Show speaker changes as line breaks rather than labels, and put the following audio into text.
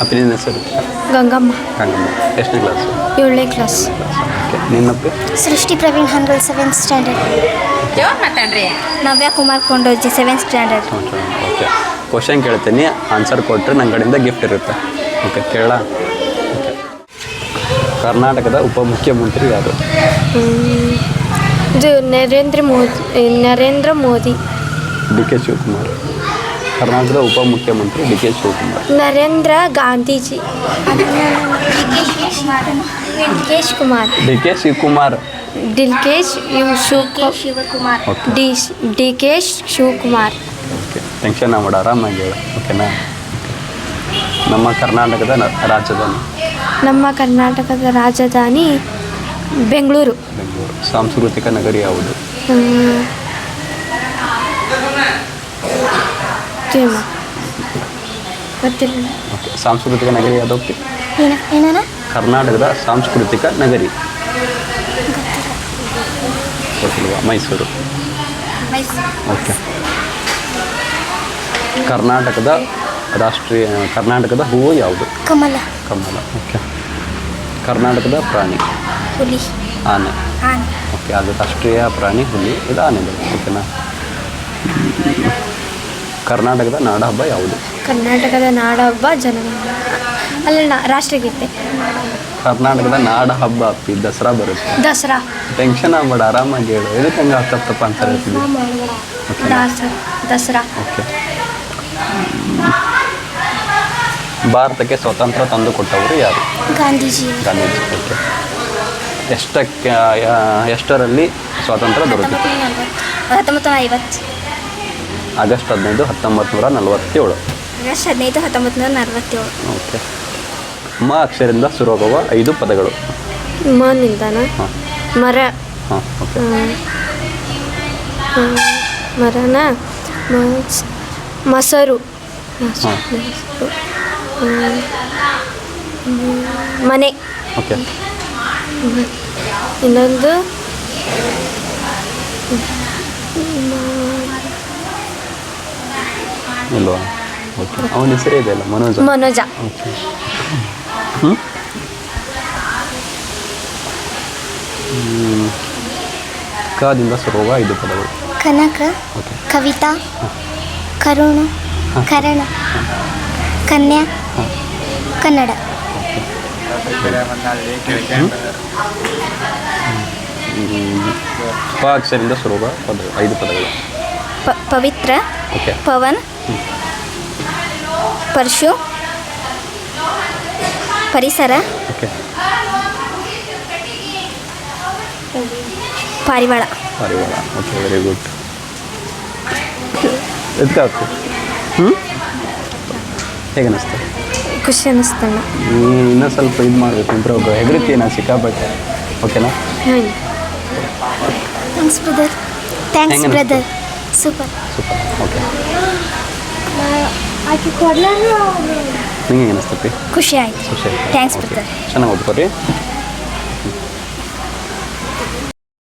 ಅಪ್ಪಿ ನಿನ್ನ ಹೆಸರು?
ಗಂಗಮ್ಮ.
ಗಂಗಮ್ಮ. ಎಷ್ಟನೇ ಕ್ಲಾಸು?
7ನೇ ಕ್ಲಾಸ್.
ಓಕೆ. ನಿನ್ನಪ್ಪಿ?
Srishti Praveen Hangal 7th standard. Navya Kumar Kondoji 7th standard.
Okay. Question ಕೇಳ್ತೀನಿ, ಆನ್ಸರ್ ಕೊಟ್ಟರೆ ನನ್ನ ಕಡೆಯಿಂದ ಗಿಫ್ಟ್ ಇರುತ್ತೆ. ಓಕೆ, ಕೇಳ. ಓಕೆ. ಕರ್ನಾಟಕದ ಉಪಮುಖ್ಯಮಂತ್ರಿ ಯಾರು?
ಇದು ನರೇಂದ್ರ ಮೋದಿ.
ಡಿ ಕೆ ಶಿವಕುಮಾರ್. ಕರ್ನಾಟಕದ ಉಪಮುಖ್ಯಮಂತ್ರಿ D K Shivakumar.
Narendra Gandhiji. Dikesh Kumar.
D K Shivakumar.
Dilkesh
Shivakumar.
Okay.
Dikesh Shivakumar.
Okay, tension ಆಗ್ಬೇಡ, ಆರಾಮಾಗಿ ಹೇಳು. ಓಕೆನಾ? ನಮ್ಮ ಕರ್ನಾಟಕದ ರಾಜಧಾನಿ?
ನಮ್ಮ ಕರ್ನಾಟಕದ ರಾಜಧಾನಿ ಬೆಂಗಳೂರು.
ಬೆಂಗಳೂರು. ಸಾಂಸ್ಕೃತಿಕ ನಗರಿ ಯಾವುದು?
ಗೊತ್ತಿಲ್ಲ.
ಓಕೆ. ಸಾಂಸ್ಕೃತಿಕ ನಗರಿ ಯಾವುದು?
ಏನಾನ?
ಕರ್ನಾಟಕದ ಸಾಂಸ್ಕೃತಿಕ ನಗರಿ ಗೊತ್ತಿಲ್ವಾ? ಮೈಸೂರು. ಓಕೆ. ಕರ್ನಾಟಕದ ಹೂವು ಯಾವುದು?
ಕಮಲ.
ಕಮಲ. ಓಕೆ. ಕರ್ನಾಟಕದ ಪ್ರಾಣಿ?
ಹುಲಿ.
ಆನೆ. ಓಕೆ, ಅದು ರಾಷ್ಟ್ರೀಯ ಪ್ರಾಣಿ ಹುಲಿ, ಇದು ಆನೆಗಳು. ಓಕೆನಾ? ಕರ್ನಾಟಕದ ನಾಡಹಬ್ಬ ಯಾವುದು?
ಕರ್ನಾಟಕದ ನಾಡಹಬ್ಬ ಜನಗಣಮನ. ಅಲ್ಲ, ರಾಷ್ಟ್ರಗೀತೆ.
ಕರ್ನಾಟಕದ ನಾಡಹಬ್ಬ ಅಪ್ಪಿ ದಸರಾ ಬರುತ್ತೆ.
ದಸರಾ.
ಟೆನ್ಷನ್ ಆಗ್ಬೇಡ, ಆರಾಮಾಗಿ ಹೇಳು. ಇದಕ್ಕೆ ಹಂಗೆ ತಪ್ಪ ಅಂತ ಹೇಳ್ತಿದ್ವಿ.
ದಸರಾ.
ಓಕೆ. ಭಾರತಕ್ಕೆ ಸ್ವಾತಂತ್ರ್ಯ ತಂದು ಕೊಟ್ಟವರು ಯಾರು?
ಗಾಂಧೀಜಿ.
ಗಾಂಧೀಜಿ. ಓಕೆ. ಎಷ್ಟರಲ್ಲಿ ಸ್ವಾತಂತ್ರ್ಯ ದೊರಕಿತು?
1950.
ಆಗಸ್ಟ್ 15, 1947.
ಆಗಸ್ಟ್ 15, 1947.
ಓಕೆ. ಮ ಅಕ್ಷರದಿಂದ ಶುರುವಾಗುವ 5 ಪದಗಳು?
ಮನಿಂದನ?
ಹಾಂ.
ಮರ.
ಹಾಂ. ಓಕೆ.
ಮರನ ಮೊಸರು.
ಹಾಂ.
ಮನೆ.
ಓಕೆ.
ಇನ್ನೊಂದು
ಇಲ್ವಾ? ಓಕೆ. ಅವನ ಹೆಸರೇ ಇದೆಯಲ್ಲ, ಮನೋಜ. ಓಕೆ. ಕದಿಂದ ಶುರುವಾಗುವ 5 ಪದಗಳು?
ಕನಕ.
ಓಕೆ.
ಕವಿತಾ. ಕರುಣ. ಕರಣ. ಕನ್ಯಾ. ಕನ್ನಡ.
ಪ ಅಕ್ಷರದಿಂದ ಶುರುವಾಗುವ 5 ಪದಗಳು?
ಪವಿತ್ರ.
ಓಕೆ.
ಪವನ್. ಪರಶು. ಪರಿಸರ.
ಓಕೆ.
ಪಾರಿವಾಳ.
Okay, very good. ಎದ್ಕಾಕು. ಹೇಗೆ ಅನ್ನಿಸ್ತು?
ಖುಷಿ ಅನ್ನಿಸ್ತಲ್ಲ.
ಇನ್ನೂ ಸ್ವಲ್ಪ ಇದು ಮಾಡಬೇಕು, ಇಂಪ್ರೂವ್. ಹೆದರಿಕೆ ನಾ ಸಿಕ್ಕಾಪಟ್ಟೆ. ಓಕೆನಾ?
Thanks brother. ಸೂಪರ್.
ಓಕೆ. ನಿಂಗೆ ಹೆಂಗೆ ಅನ್ನಿಸ್ತಪ್ಪಿ?
ಖುಷಿ ಆಯ್ತು.
ಖುಷಿ ಆಯ್ತು.
Thanks brother.
ಚೆನ್ನಾಗಿ ಓದ್ಕೊರಿ.